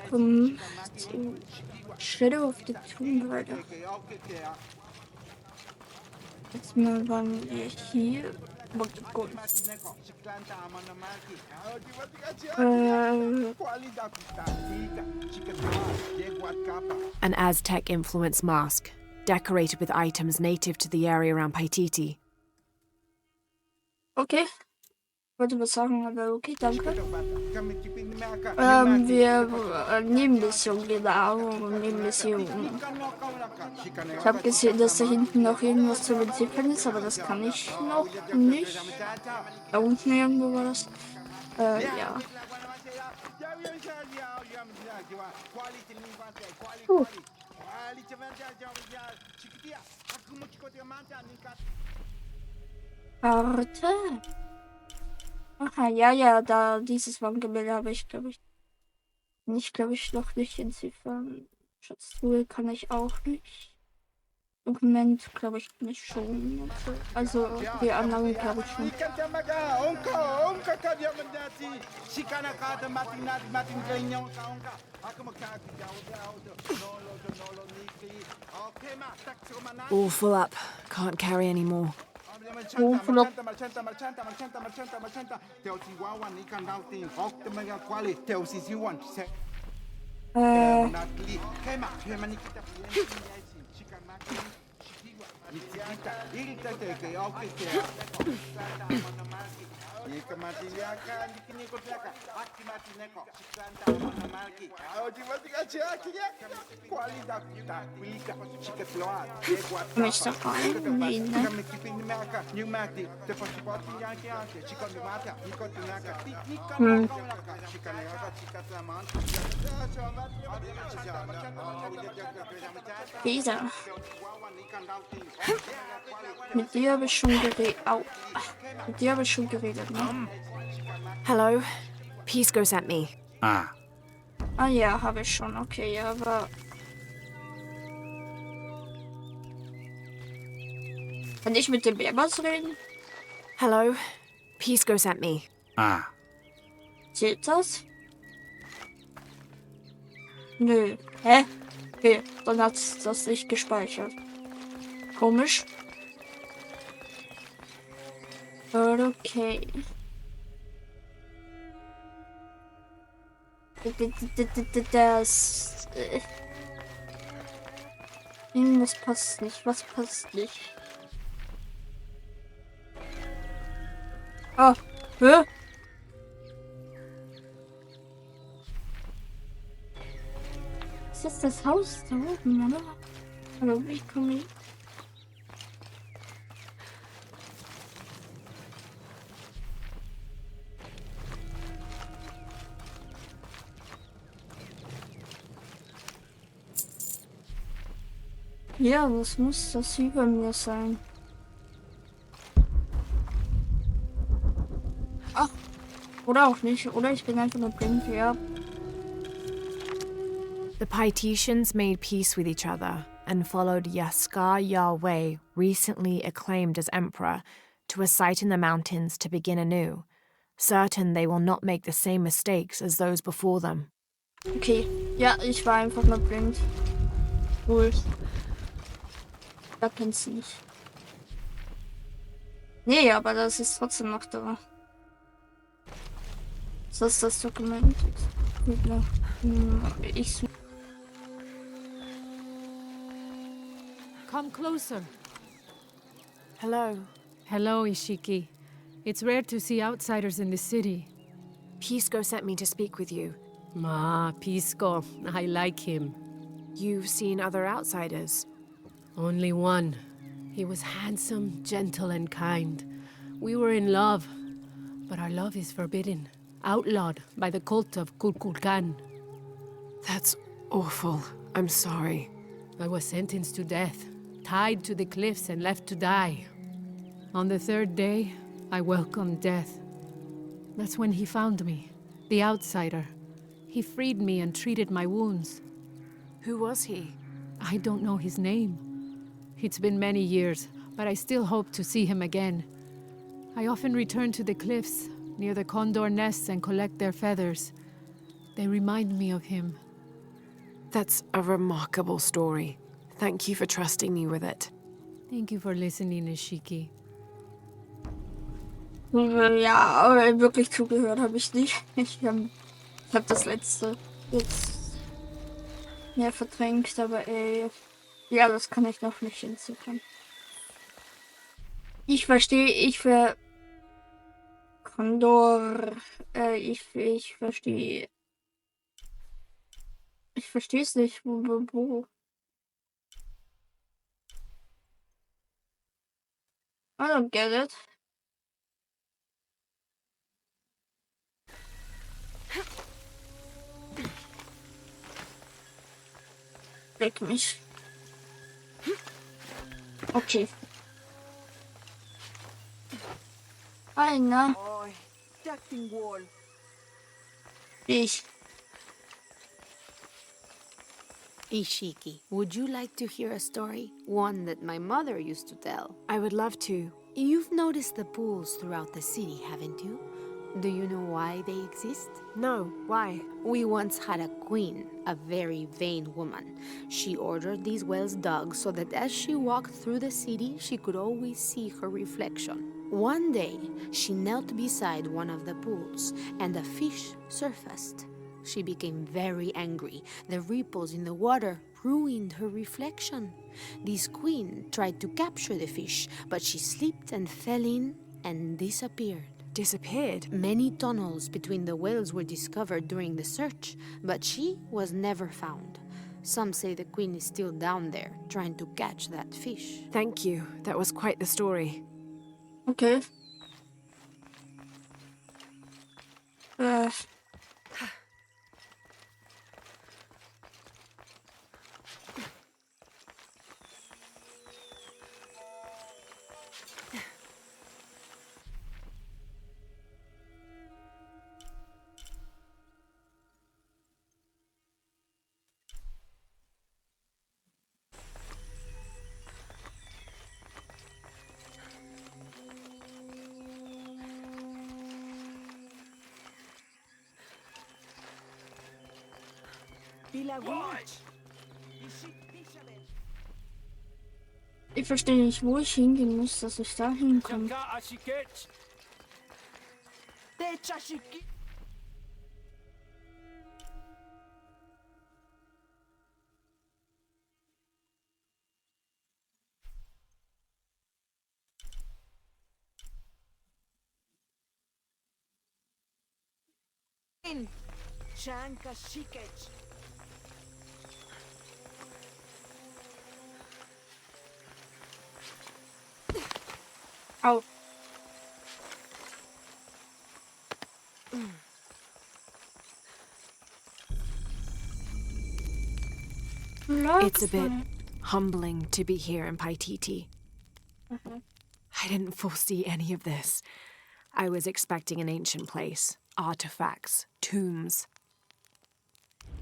zu Shadow of the Tomb Raider. Jetzt mal waren wir hier. Gut. An Aztec-influenced mask, decorated with items native to the area around Paititi. Okay. Wollte was sagen, aber okay, danke. Wir Nebenmission, genau. Nebenmission. Ich habe gesehen, dass da hinten noch irgendwas zu entwickeln ist, aber das kann ich noch nicht. Da unten irgendwo war das. Ja. Warte. Aha, ja, da dieses Wandgemälde habe ich, glaube ich, noch nicht entziffern. Schatztruhe kann ich auch nicht. Dokument, glaube ich, nicht schon. Also die anderen, glaube ich schon. All full up. Can't carry any more. Mich da rein? Nee, ne? Dieser. Mit dir habe ich schon geredet. Mit dir habe ich schon geredet, ne? Hello. Pisco sent me. Ah, Ja, habe ich schon. Okay, aber... Kann ich mit dem mehrmals reden? Hello. Pisco sent me. ah. Zählt das? Nö. Hä? Okay, dann hat das nicht gespeichert. Komisch. Okay. Das... Irgendwas passt nicht. Was passt nicht? Ah, hä? Ist das das Haus da oben, oder? Hallo, wie komme ich? Ja, was muss das über mir sein? Ach, oder auch nicht. Oder ich bin einfach nur blind, ja. The Paititians made peace with each other and followed Yaskar Yahweh, recently acclaimed as emperor, to a site in the mountains to begin anew, certain they will not make the same mistakes as those before them. Okay, ja, ich war einfach nur blind. Cool. Da kennst du nicht. Nee, aber das ist trotzdem noch da. Das ist das Dokument. Ich suche. Come closer. Hello. Hello, Ishiki. It's rare to see outsiders in the city. Pisco sent me to speak with you. Pisco. I like him. You've seen other outsiders. Only one. He was handsome, gentle, and kind. We were in love, but our love is forbidden, outlawed by the cult of Kulkulkan. That's awful. I'm sorry. I was sentenced to death, tied to the cliffs and left to die. On the third day, I welcomed death. That's when he found me, the outsider. He freed me and treated my wounds. Who was he? I don't know his name. It's been many years, but I still hope to see him again. I often return to the cliffs, near the condor nests, and collect their feathers. They remind me of him. That's a remarkable story. Thank you for trusting me with it. Thank you for listening, Ishiki. Ja, aber wirklich zugehört habe ich nicht. Ich hab das letzte jetzt mehr verdrängt, aber ja, das kann ich noch nicht entziffern. Ich verstehe, Kondor, ich verstehe es nicht, wo. I don't get it. Leck mich. Okay. Einer. Ich. Ishiki, would you like to hear a story? One that my mother used to tell. I would love to. You've noticed the pools throughout the city, haven't you? Do you know why they exist? No, why? We once had a queen, a very vain woman. She ordered these wells dug so that as she walked through the city, she could always see her reflection. One day, she knelt beside one of the pools, and a fish surfaced. She became very angry. The ripples in the water ruined her reflection. This queen tried to capture the fish, but she slipped and fell in and disappeared. Disappeared? Many tunnels between the whales were discovered during the search, but she was never found. Some say the queen is still down there, trying to catch that fish. Thank you. That was quite the story. Okay. Ich verstehe nicht, wo ich hingehen muss, dass ich da hinkomme. Au. It's a bit humbling to be here in Paititi. I didn't foresee any of this. I was expecting an ancient place, artifacts, tombs.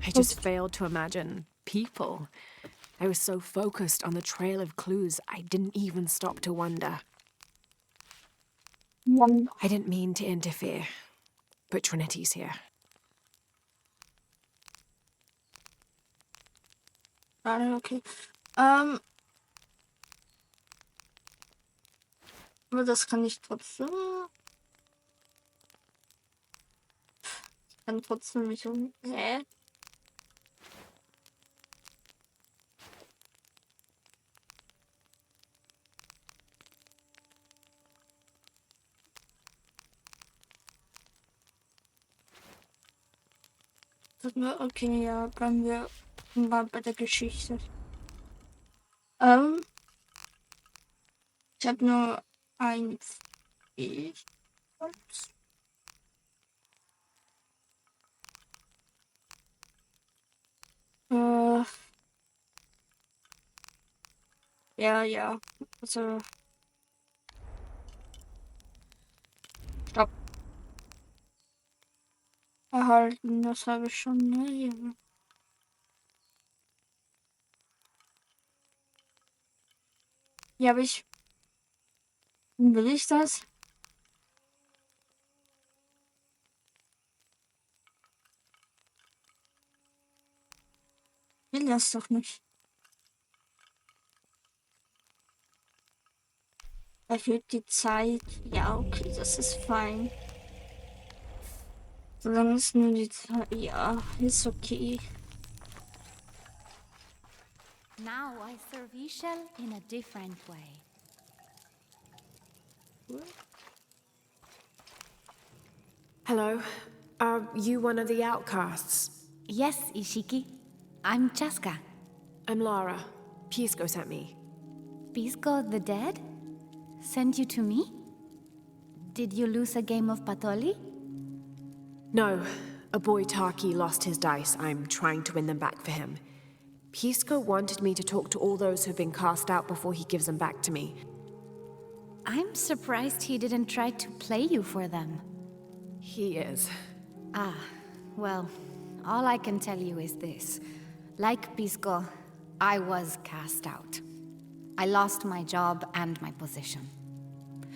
I just failed to imagine people. I was so focused on the trail of clues, I didn't even stop to wonder. I didn't mean to interfere, but Trinity's here. Okay. Aber das kann ich trotzdem. Ich kann trotzdem mich um. Hä? Okay, ja, bleiben wir mal bei der Geschichte. Ich habe nur ein ja. Also. Stopp. Erhalten, das habe ich schon, ne? Ja. Ja, aber will ich das? will das doch nicht. Erhöht die Zeit. Ja, okay, das ist fein. Solange es nur die Zeit. Ja, ist okay. Now I serve Ishel in a different way. Hello. Are you one of the outcasts? Yes, Ishiki. I'm Chaska. I'm Lara. Pisco sent me. Pisco the dead? Sent you to me? Did you lose a game of Patoli? No. A boy Taki lost his dice. I'm trying to win them back for him. Pisco wanted me to talk to all those who've been cast out before he gives them back to me. I'm surprised he didn't try to play you for them. He is. Ah, well, all I can tell you is this. Like Pisco, I was cast out. I lost my job and my position.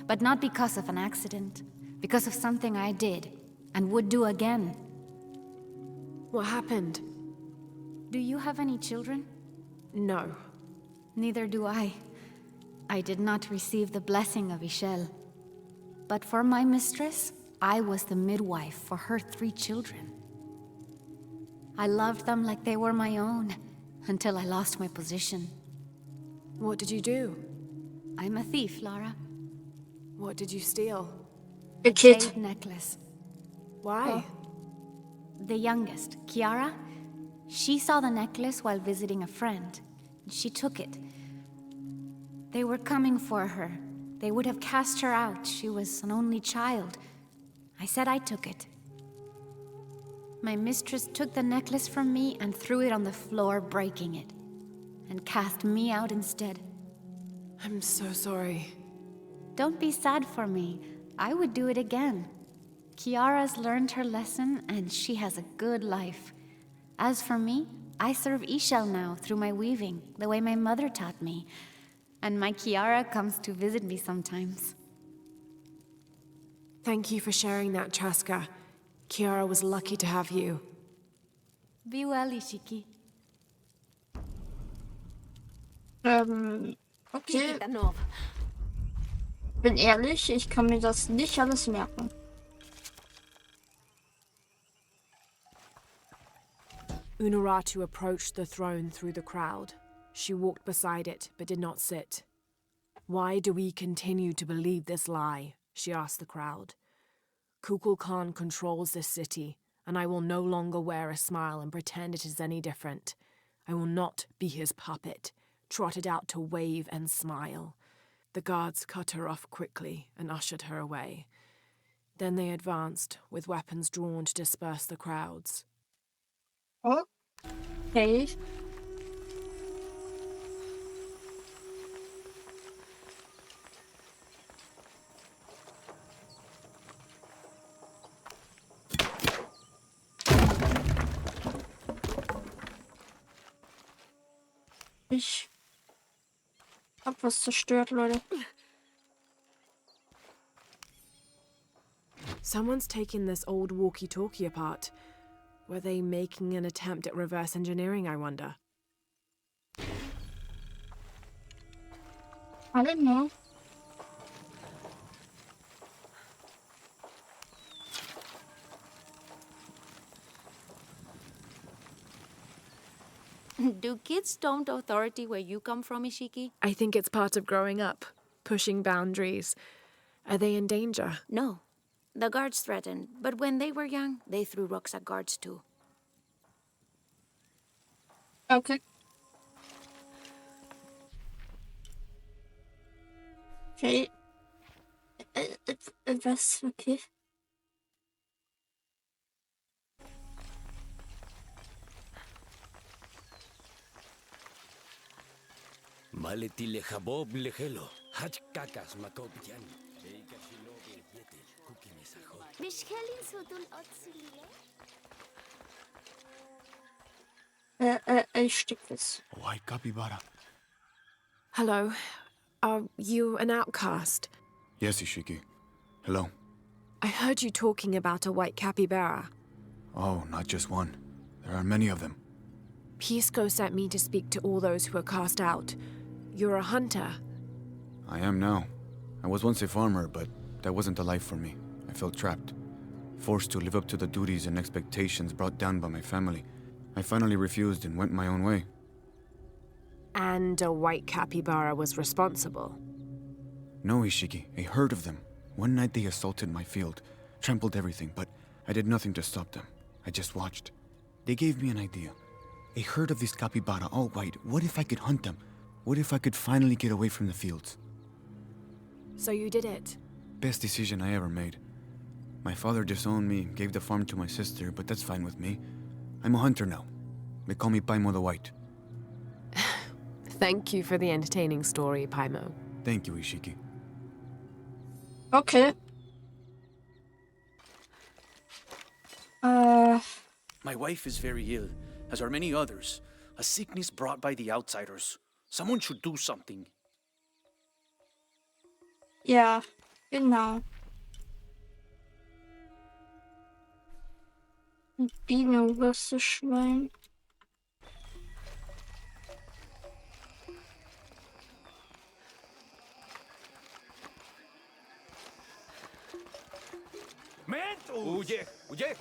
But not because of an accident, because of something I did and would do again. What happened? Do you have any children? No. Neither do I. I did not receive the blessing of Ishel. But for my mistress, I was the midwife for her 3 children. I loved them like they were my own, until I lost my position. What did you do? I'm a thief, Lara. What did you steal? The kid. Jade necklace. Why? The youngest, Kiara, she saw the necklace while visiting a friend. She took it. They were coming for her. They would have cast her out. She was an only child. I said I took it. My mistress took the necklace from me and threw it on the floor, breaking it, and cast me out instead. I'm so sorry. Don't be sad for me. I would do it again. Kiara's learned her lesson, and she has a good life. As for me, I serve Ishel now through my weaving, the way my mother taught me. And my Kiara comes to visit me sometimes. Thank you for sharing that, Chaska. Kiara was lucky to have you. Be well, Ishiki. Okay. Bin ehrlich, ich kann mir das nicht alles merken. Unuratu approached the throne through the crowd. She walked beside it, but did not sit. Why do we continue to believe this lie? She asked the crowd. Kukul Khan controls this city, and I will no longer wear a smile and pretend it is any different. I will not be his puppet, trotted out to wave and smile. The guards cut her off quickly and ushered her away. Then they advanced, with weapons drawn to disperse the crowds. Oh. Okay. Ich hab was zerstört, Leute. Someone's taken this old walkie-talkie apart. Were they making an attempt at reverse engineering, I wonder? I don't know. Do kids don't authority where you come from, Ishiki? I think it's part of growing up, pushing boundaries. Are they in danger? No. The guards threatened, but when they were young, they threw rocks at guards too. Okay. Okay. Was? Okay. Maletile Habob Lehelo, Hach Kakas Makopian, Beika Shinobi Yetel, Kukimesaho. Mishkelin sudun otsilile. Ich stick das. White capybara. Hello. Are you an outcast? Yes, Ishiki. Hello. I heard you talking about a white capybara. Oh, not just one. There are many of them. Pisco sent me to speak to all those who were cast out. You're a hunter. I am now. I was once a farmer, but that wasn't the life for me. I felt trapped. Forced to live up to the duties and expectations brought down by my family. I finally refused and went my own way. And a white capybara was responsible. No, Ishiki, a herd of them. One night they assaulted my field, trampled everything, but I did nothing to stop them. I just watched. They gave me an idea. A herd of these capybara, all white. What if I could hunt them? What if I could finally get away from the fields? So you did it. Best decision I ever made. My father disowned me, gave the farm to my sister, but that's fine with me. I'm a hunter now. They call me Paimo the White. Thank you for the entertaining story, Paimo. Thank you, Ishiki. Okay. My wife is very ill, as are many others. A sickness brought by the outsiders. Someone should do something. Ja, genau. Biene, wirst du Schwein? Huye, huye.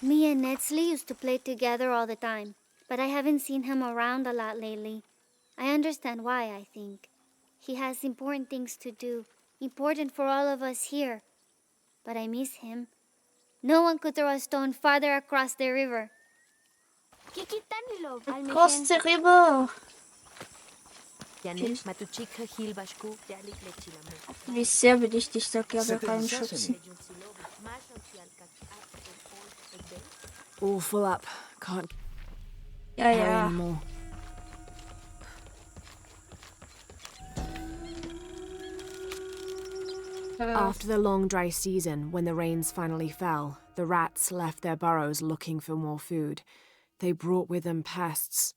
Me and Rätzel used to play together all the time, but I haven't seen him around a lot lately. I understand why, I think. He has important things to do, important for all of us here. But I miss him. No one could throw a stone farther across the river. Across the river. Wie sehr will ich dich da gerne reinschubsen. All full up. Can't Ja, carry ja. anymore. After the long dry season, when the rains finally fell, the rats left their burrows looking for more food. They brought with them pests.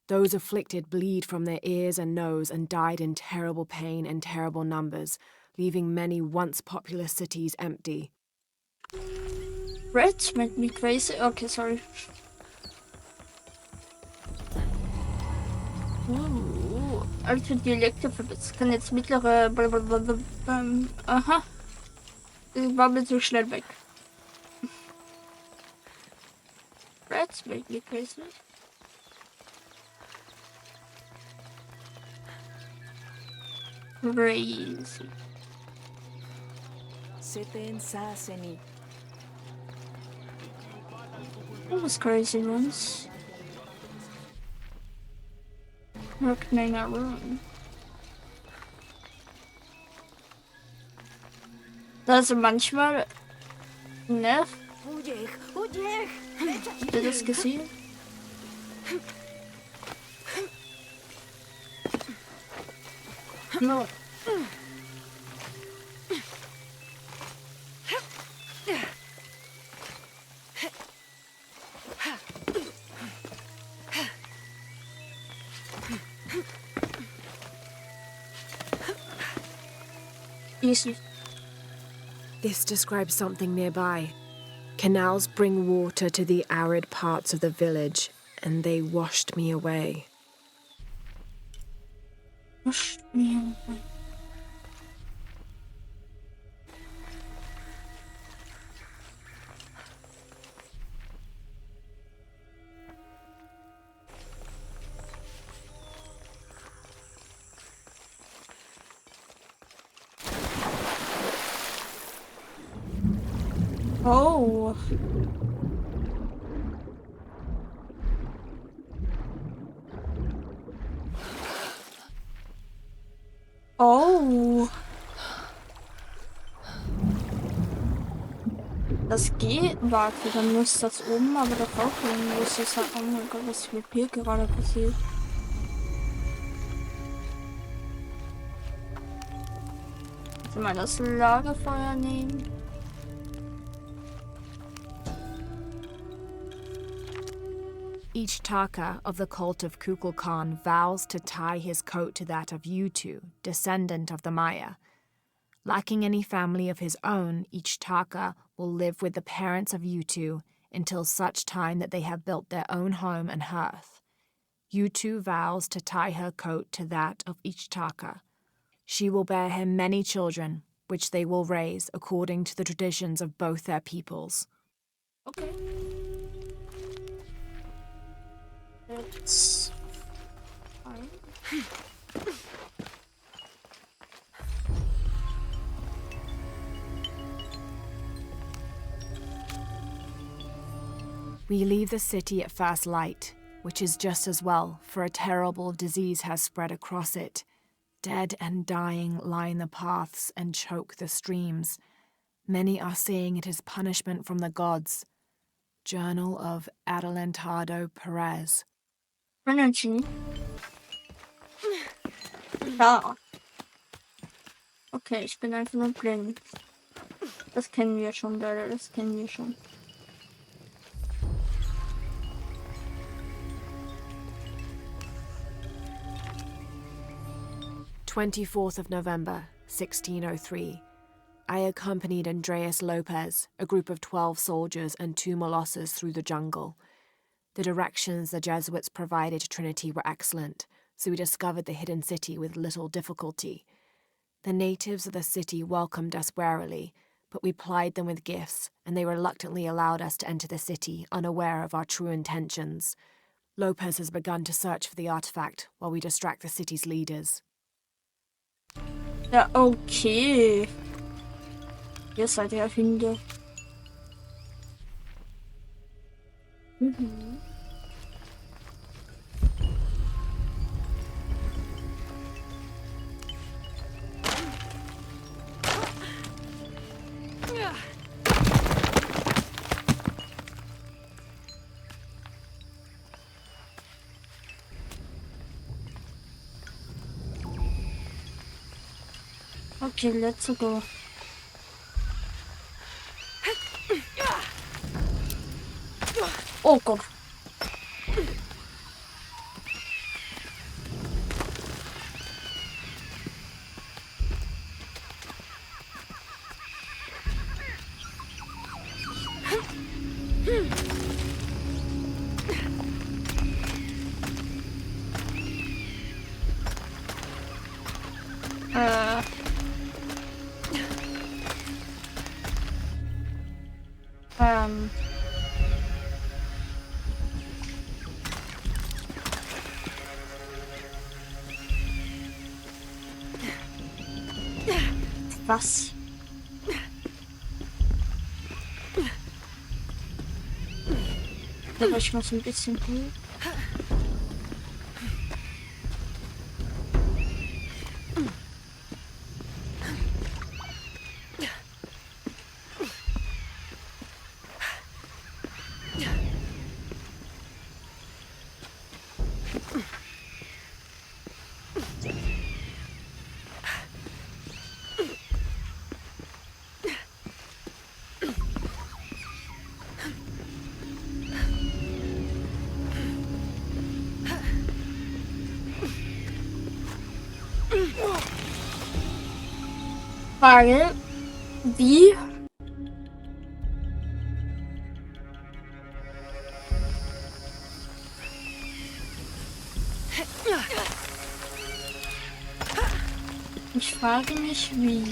Those afflicted bleed from their ears and nose and died in terrible pain and terrible numbers, leaving many once populous cities empty. Rats make me crazy. Okay, sorry. Alte Dialekte verbessern. Kann jetzt mittlere. Aha. Das war mir zu schnell weg. Rats make me crazy. Crazy. What was crazy ones? Where can I not run? Also manchmal. Ne? Habt ihr das gesehen? No. Easy. This describes something nearby. Canals bring water to the arid parts of the village, and they washed me away. Washed me away. Oh. Oh. Das geht. Warte, dann muss das oben, aber doch auch irgendwo ist das. Oh mein Gott, was ist mit mir gerade passiert? mal das Lagerfeuer nehmen. Each Taka of the cult of Kukulkan vows to tie his coat to that of Yutu, descendant of the Maya. Lacking any family of his own, each Taka will live with the parents of Yutu until such time that they have built their own home and hearth. Yutu vows to tie her coat to that of each Taka. She will bear him many children, which they will raise according to the traditions of both their peoples. Okay. That's fine. We leave the city at first light, which is just as well, for a terrible disease has spread across it. Dead and dying line the paths and choke the streams. Many are saying it is punishment from the gods. Journal of Adelantado Perez. Energy. Da. Okay, ich bin einfach nur blind. Das kennen wir schon, Leute, das kennen wir schon. November 1603. I accompanied Andreas Lopez, a group of 12 soldiers and 2 Molosses through the jungle. The directions the Jesuits provided to Trinity were excellent, so we discovered the hidden city with little difficulty. The natives of the city welcomed us warily, but we plied them with gifts, and they reluctantly allowed us to enter the city, unaware of our true intentions. Lopez has begun to search for the artifact while we distract the city's leaders. Ja, okay. Ihr seid ja Hunde. Mhm. Okay, let's go. Oh Gott. Was? Aber ich muss ein bisschen hin. Frage, wie? Ich frage mich, wie.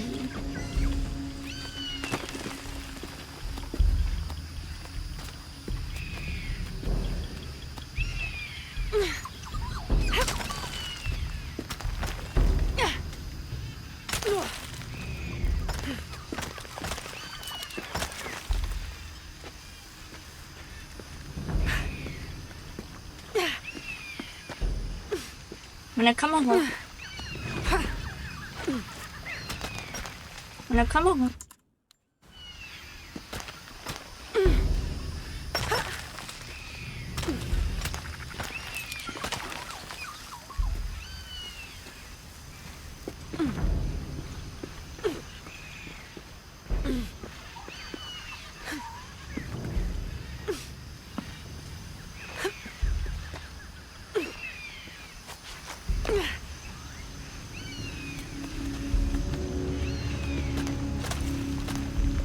Meine Kamera. Meine Kamera.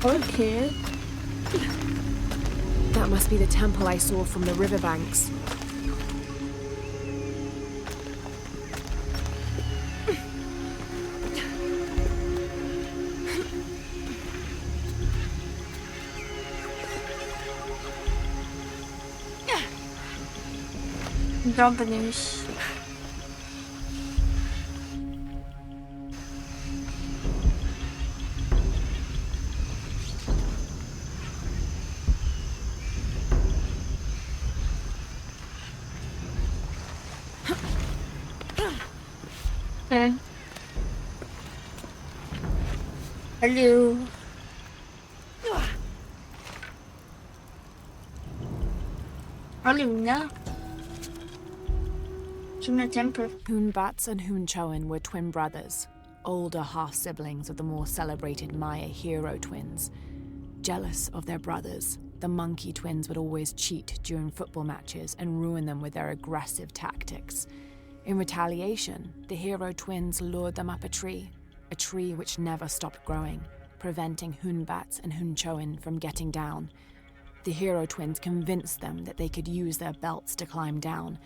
Okay. That must be the temple I saw from the riverbanks. Da bin ich. Hallo. Hallo, na? Schöner Tempel. Hoonbats and Hoonchoin were twin brothers, older half-siblings of the more celebrated Maya hero twins. Jealous of their brothers, the monkey twins would always cheat during football matches and ruin them with their aggressive tactics. In retaliation, the hero twins lured them up a tree which never stopped growing, preventing Hoonbats and Hoonchoin from getting down. The hero twins convinced them that they could use their belts to climb down,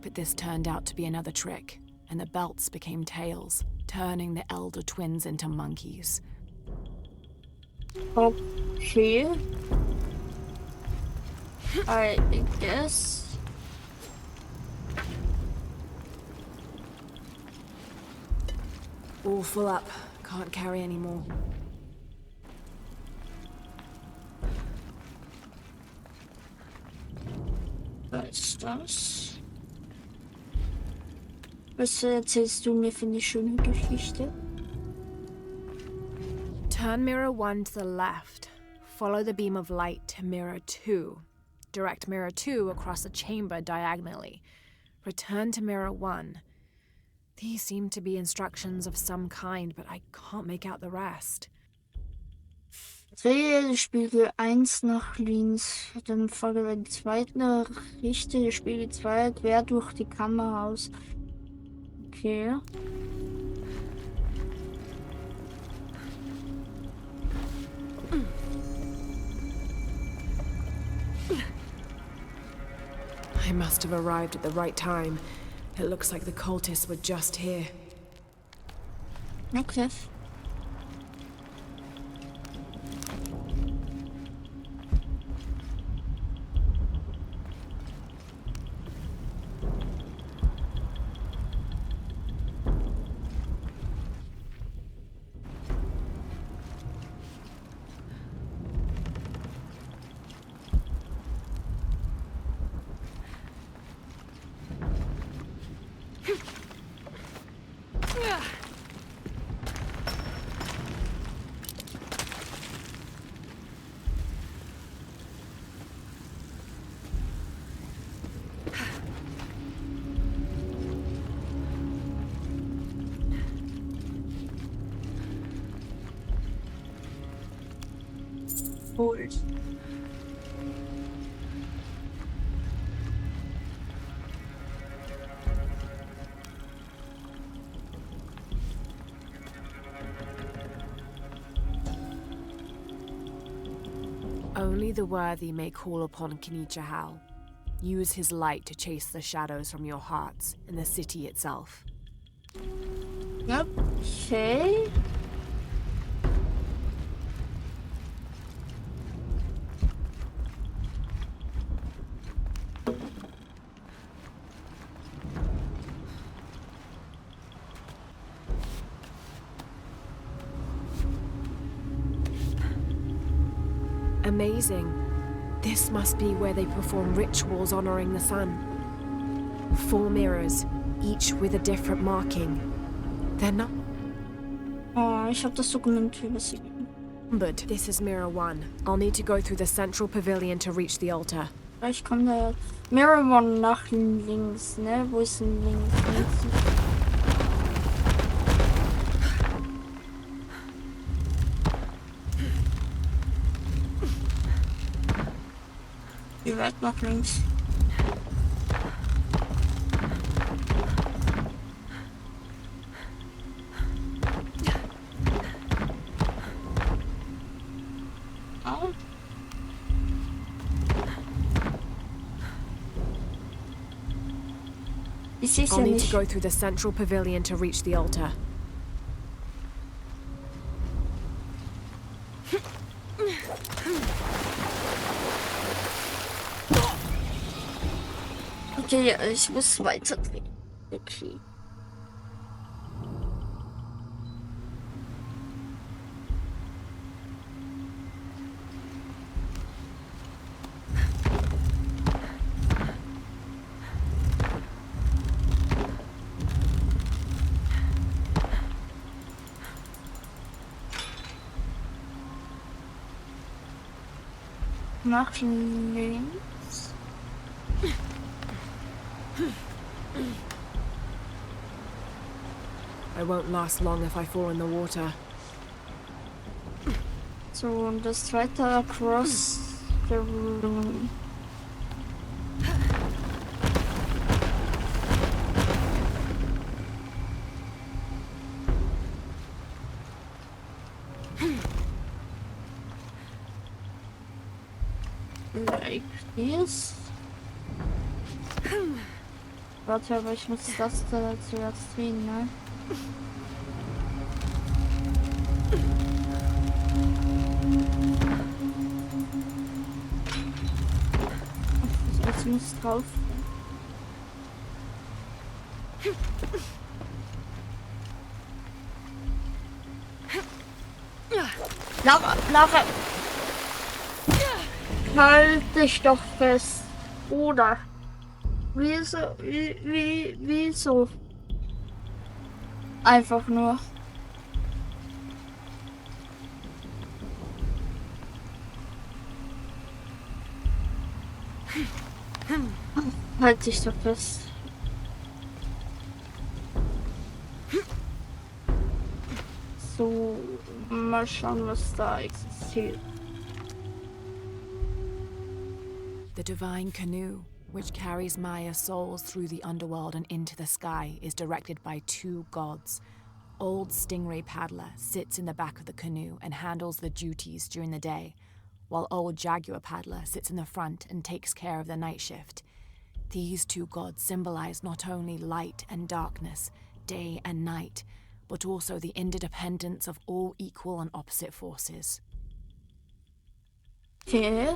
but this turned out to be another trick, and the belts became tails, turning the elder twins into monkeys. Okay. I guess. All full up. Can't carry any more. Was ist das? Was erzählst du mir für eine schöne Geschichte? Turn mirror 1 to the left. Follow the beam of light to mirror 2. Direct mirror 2 across the chamber diagonally. Return to mirror 1. These seem to be instructions of some kind, but I can't make out the rest. Drehe den Spiegel 1 nach links, dann folge den zweiten, richte den Spiegel 2 quer durch die Kamera aus. Okay. I must have arrived at the right time. It looks like the cultists were just here. Okay. Hold. Only the worthy may call upon Kinichahal. Use his light to chase the shadows from your hearts and the city itself. Okay. Amazing. This must be where they perform rituals honoring the sun. 4 mirrors, each with a different marking. They're not Oh, ich habe das Dokument übersehen. numbered. This is mirror 1. I'll need to go through the central pavilion to reach the altar. Vielleicht kommt der Mirror One nach links, ne? Wo ist denn links? Wie weit nach links? Ich sehe es I'll ja need to nicht. go through the central pavilion to reach the altar. Okay, ich muss weiter drehen. Okay. Nach links. I won't last long if I fall in the water. So, und das zweite across the room. Like this. Warte, aber ich muss das da zuerst drehen, ne? Jetzt muss drauf. Lara! Halt dich doch fest. Oder? Wieso? Einfach nur. Halt dich doch fest. So, mal schauen, was da existiert. The divine canoe, which carries Maya's souls through the underworld and into the sky, is directed by two gods. Old Stingray Paddler sits in the back of the canoe and handles the duties during the day, while Old Jaguar Paddler sits in the front and takes care of the night shift. These two gods symbolize not only light and darkness, day and night, but also the interdependence of all equal and opposite forces. Okay.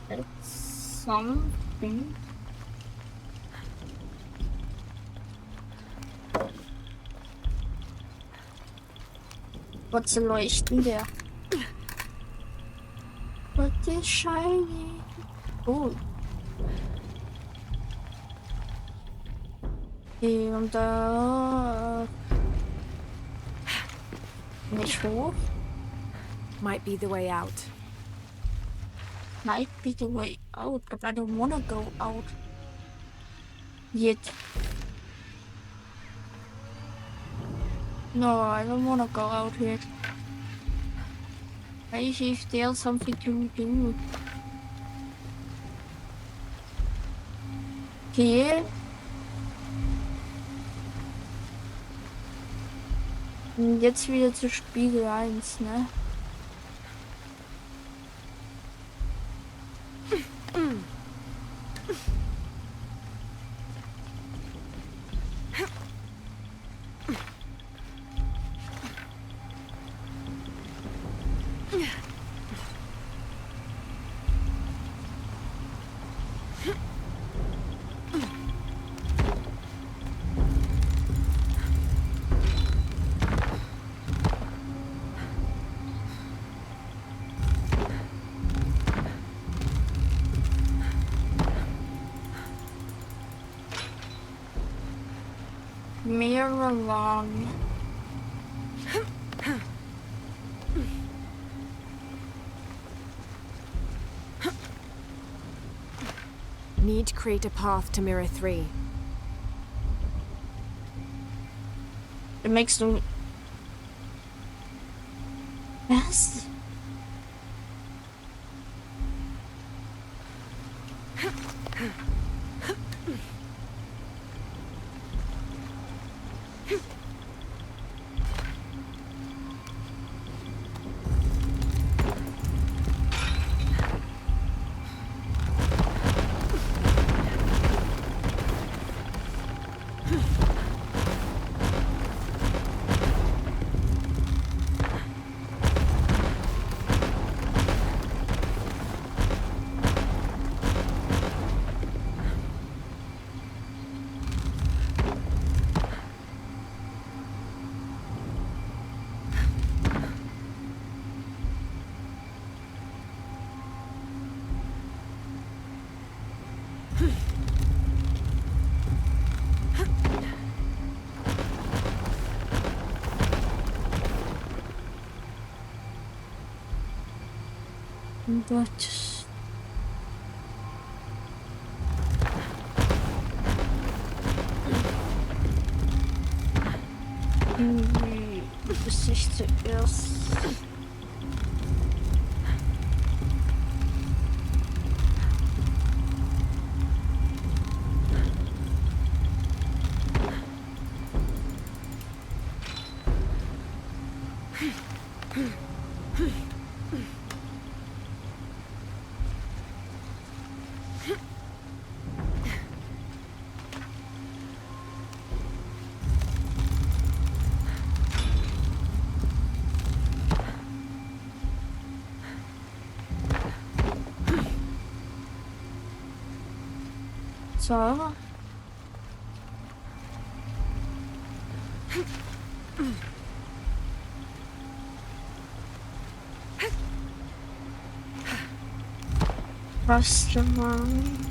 It's something. What's leuchten der? What is shiny? Oh. Okay, und da... nicht hoch. Might be the way out. Might be the way out, but I don't wanna go out. Yet. No, I don't wanna go out yet. I see if there's something to do. Okay. Und jetzt wieder zu Spiegel 1, ne? Mirror long. Need to create a path to Mirror 3. It makes no... Yes? Gott. Irgendwie muss ich zuerst. So. Was du meinst?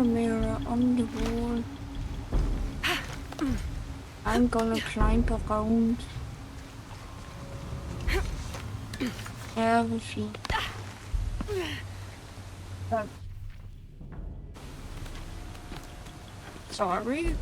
Mirror on the wall. I'm gonna climb around everything. Sorry.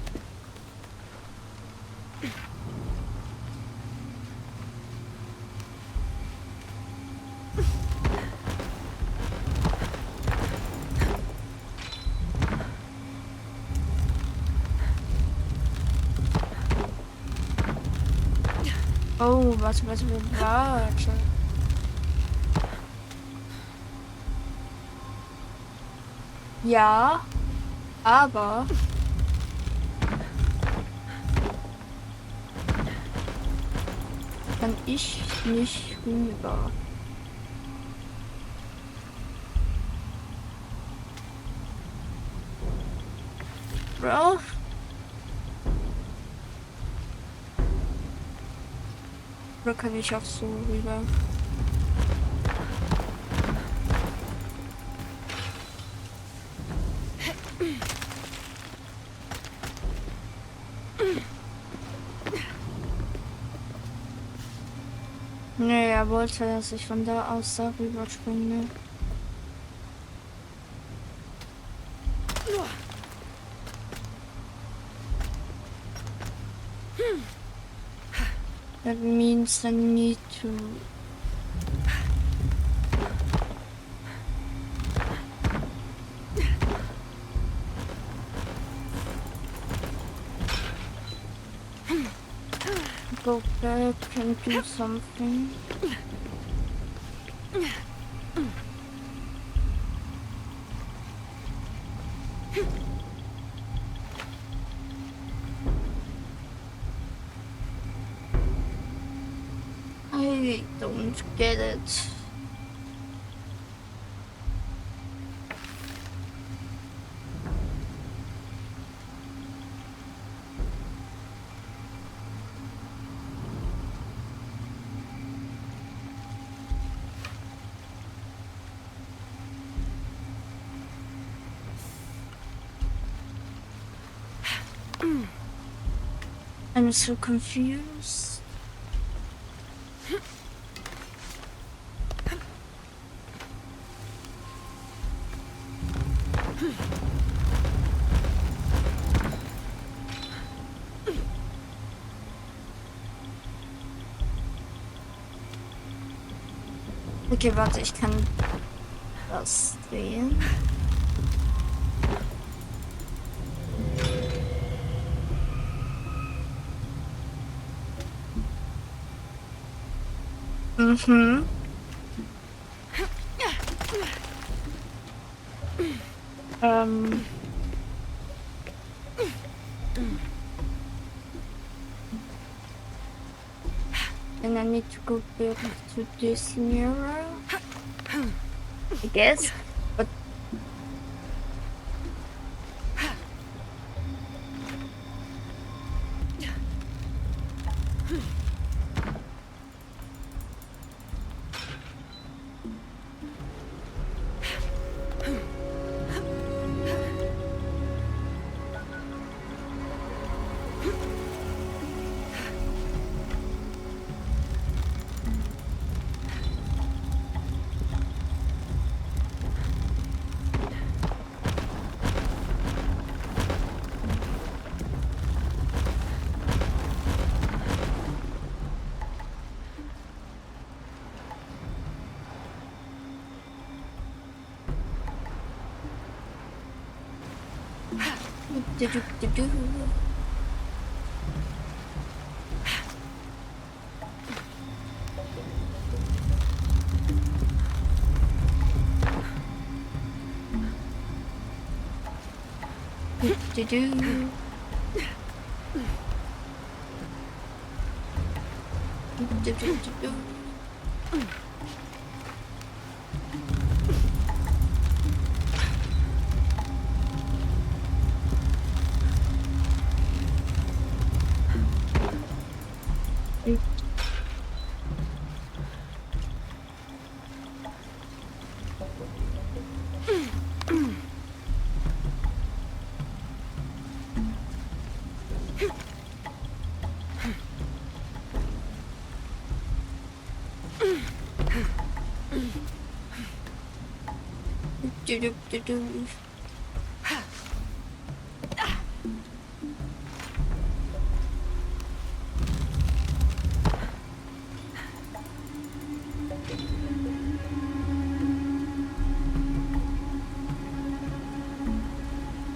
Oh, warte. Ja, aber kann ich nicht rüber. Bro. Oder kann ich auch so rüber? Nee, er wollte, dass ich von da aus darüber springe. That means I need to go back and do something. I don't get it. I'm so confused. Okay, warte, ich kann das drehen. Mhm. And I need to go back to this mirror, I guess. But do.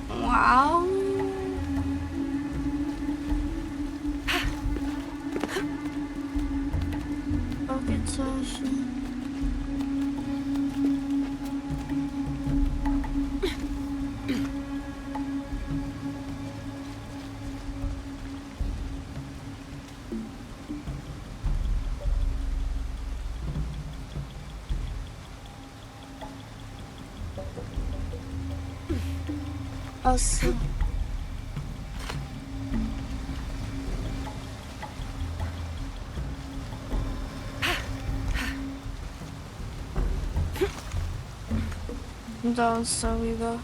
Wow. Fragezeichen. Ach so. Und da ist er wieder.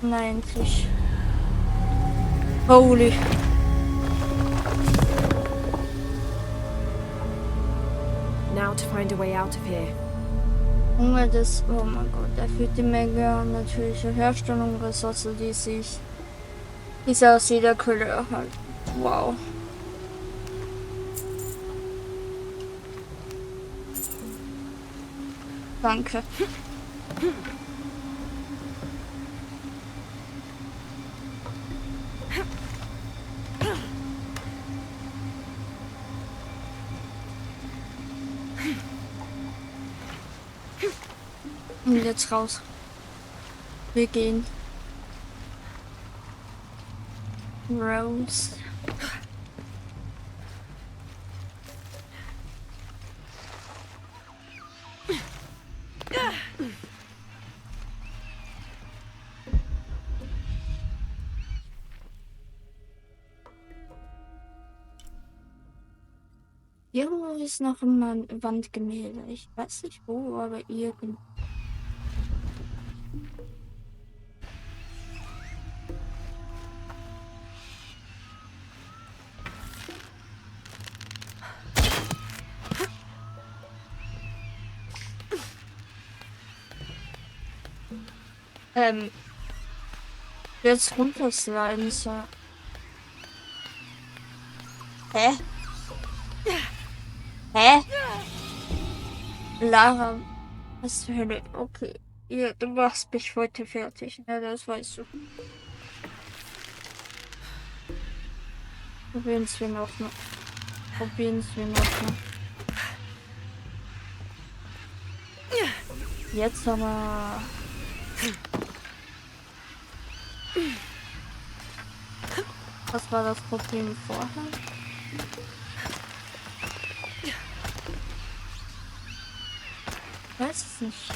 Nein, endlich. Holy. Now to find a way out of here. Junge, das, oh mein Gott, erfüllt die Menge an natürlicher Herstellung Ressource, die sich dieser aus jeder Quelle erhalten. Wow. Danke. Und jetzt raus. Wir gehen. Raus. Irgendwo ist noch ein Wandgemälde. Ich weiß nicht wo, aber irgendwo. Jetzt runtersliden soll. Hä? Hä? Lara, was für Hölle? Okay. Ja, du machst mich heute fertig, ne? Das weißt du. Probieren wir noch mal. Probieren wir noch mal. Jetzt aber. Was war das Problem vorher? Ich weiß es nicht.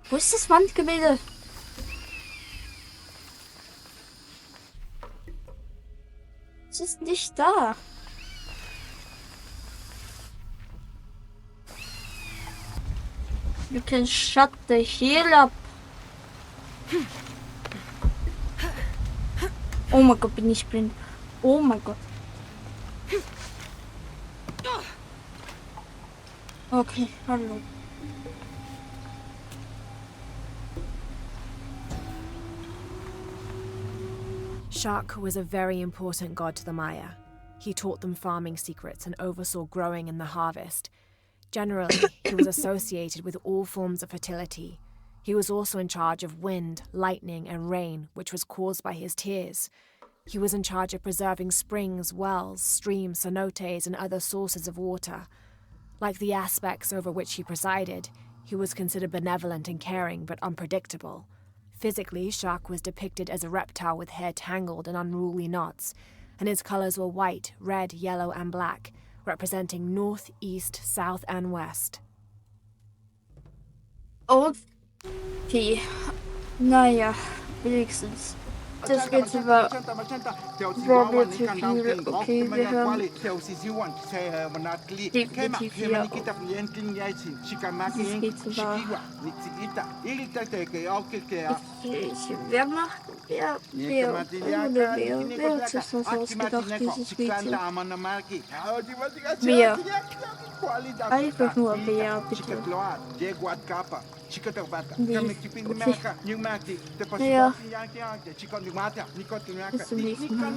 Wo ist das Wandgemälde? Es ist nicht da. You can shut the hell up. Oh mein Gott, bin ich blind. Oh mein Gott. Okay, hallo. Shak was a very important god to the Maya. He taught them farming secrets and oversaw growing and the harvest. Generally, he was associated with all forms of fertility. He was also in charge of wind, lightning, and rain, which was caused by his tears. He was in charge of preserving springs, wells, streams, cenotes, and other sources of water. Like the aspects over which he presided, he was considered benevolent and caring, but unpredictable. Physically, Shak was depicted as a reptile with hair tangled in unruly knots, and his colors were white, red, yellow, and black, representing north, east, south, and west. Okay. Naja, wenigstens. Das geht war mir zu viel. Okay, wir hören definitiv hier auf. Wer macht, wer hat sich das ausgedacht, dieses Rätsel? Wer? Einfach nur wer, bitte. Ja. Bis zum nächsten Mal.